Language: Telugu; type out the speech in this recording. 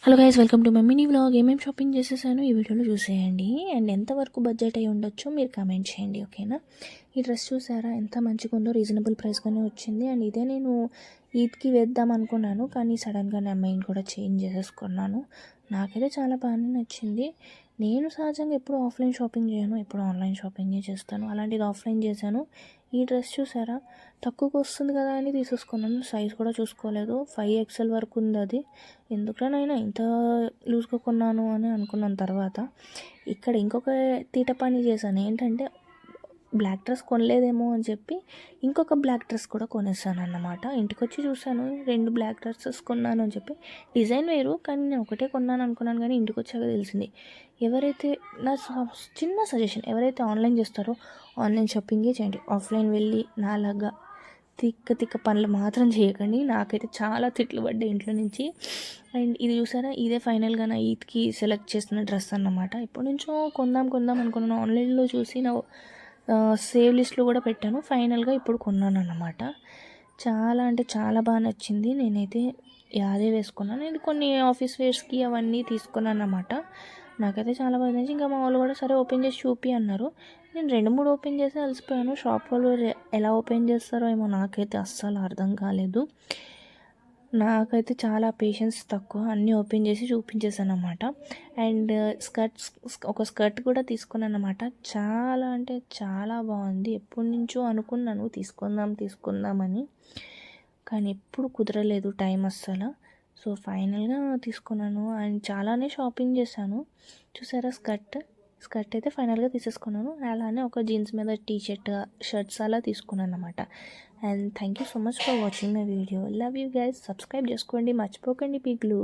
Hello guys, welcome to my mini vlog. ఏమేమి షాపింగ్ చేసేసాను ఈ వీడియోలో చూసేయండి. అండ్ ఎంతవరకు బడ్జెట్ అయి ఉండొచ్చో మీరు కామెంట్ చేయండి, ఓకేనా. ఈ డ్రెస్ చూసారా ఎంత మంచిగా ఉందో, రీజనబుల్ ప్రైస్గానే వచ్చింది. అండ్ ఇదే నేను ఈద్కి వేద్దాం అనుకున్నాను, కానీ సడన్గా నా మైండ్ కూడా చేంజ్ చేసేసుకున్నాను. నాకైతే చాలా బాగానే నచ్చింది. నేను సహజంగా ఎప్పుడు ఆఫ్లైన్ షాపింగ్ చేయను, ఎప్పుడు ఆన్లైన్ షాపింగే చేస్తాను. అలాంటిది ఆఫ్లైన్ చేశాను. ఈ డ్రెస్ చూసారా, తక్కువకి వస్తుంది కదా అని తీసేసుకున్నాను. సైజ్ కూడా చూసుకోలేదు, 5XL వరకు ఉంది అది. ఎందుకునైనా ఇంత లూజ్గా కొన్నాను అని అనుకున్నాను. తర్వాత ఇక్కడ ఇంకొక తీట పని చేశాను. ఏంటంటే బ్లాక్ డ్రెస్ కొనలేదేమో అని చెప్పి ఇంకొక బ్లాక్ డ్రెస్ కూడా కొనేసాను అన్నమాట. ఇంటికి వచ్చి చూసాను, 2 బ్లాక్ డ్రెస్సెస్ కొన్నాను అని చెప్పి. డిజైన్ వేరు, కానీ నేను ఒకటే కొన్నాను అనుకున్నాను. కానీ ఇంటికి వచ్చాక తెలిసింది. ఎవరైతే నా చిన్న సజెషన్, ఎవరైతే ఆన్లైన్ చేస్తారో ఆన్లైన్ షాపింగే చేయండి. ఆఫ్లైన్ వెళ్ళి నాలాగా తిక్క పనులు మాత్రం చేయకండి. నాకైతే చాలా తిట్లు పడ్డాయి ఇంట్లో నుంచి. అండ్ ఇది చూసారా, ఇదే ఫైనల్గా నా ఈద్కి సెలెక్ట్ చేసిన డ్రెస్ అన్నమాట. ఎప్పటి నుంచో కొందాం అనుకున్నాను. ఆన్లైన్లో చూసి నా సేవ్ లిస్ట్లో కూడా పెట్టాను. ఫైనల్గా ఇప్పుడు కొన్నాను అన్నమాట. చాలా అంటే చాలా బాగా నచ్చింది. నేనైతే అదే వేసుకున్నాను. నేను కొన్ని ఆఫీస్ వేర్స్కి అవన్నీ తీసుకున్నాను అన్నమాట. నాకైతే చాలా బాగా నచ్చింది. ఇంకా మా వాళ్ళు కూడా సరే ఓపెన్ చేసి చూపి అన్నారు. నేను 2-3 ఓపెన్ చేసి అలసిపోయాను. షాప్ వాళ్ళు ఎలా ఓపెన్ చేస్తారో ఏమో నాకైతే అస్సలు అర్థం కాలేదు. నాకైతే చాలా పేషెన్స్ తక్కువ. అన్నీ ఓపెన్ చేసి చూపించేసాను అనమాట. అండ్ ఒక స్కర్ట్ కూడా తీసుకున్నాను అనమాట. చాలా అంటే చాలా బాగుంది. ఎప్పటి నుంచో అనుకున్నాను తీసుకుందామని, కానీ ఎప్పుడు కుదరలేదు టైం అస్సలు. సో ఫైనల్గా తీసుకున్నాను. అండ్ చాలానే షాపింగ్ చేశాను. చూసారా, స్కర్ట్ అయితే ఫైనల్గా తీసేసుకున్నాను. అలానే ఒక జీన్స్ మీద షర్ట్స్ అలా తీసుకున్నాను అనమాట. And thank you so much for watching my video. Love you guys. Subscribe చేసుకోండి మర్చిపోకండి పిగ్లు.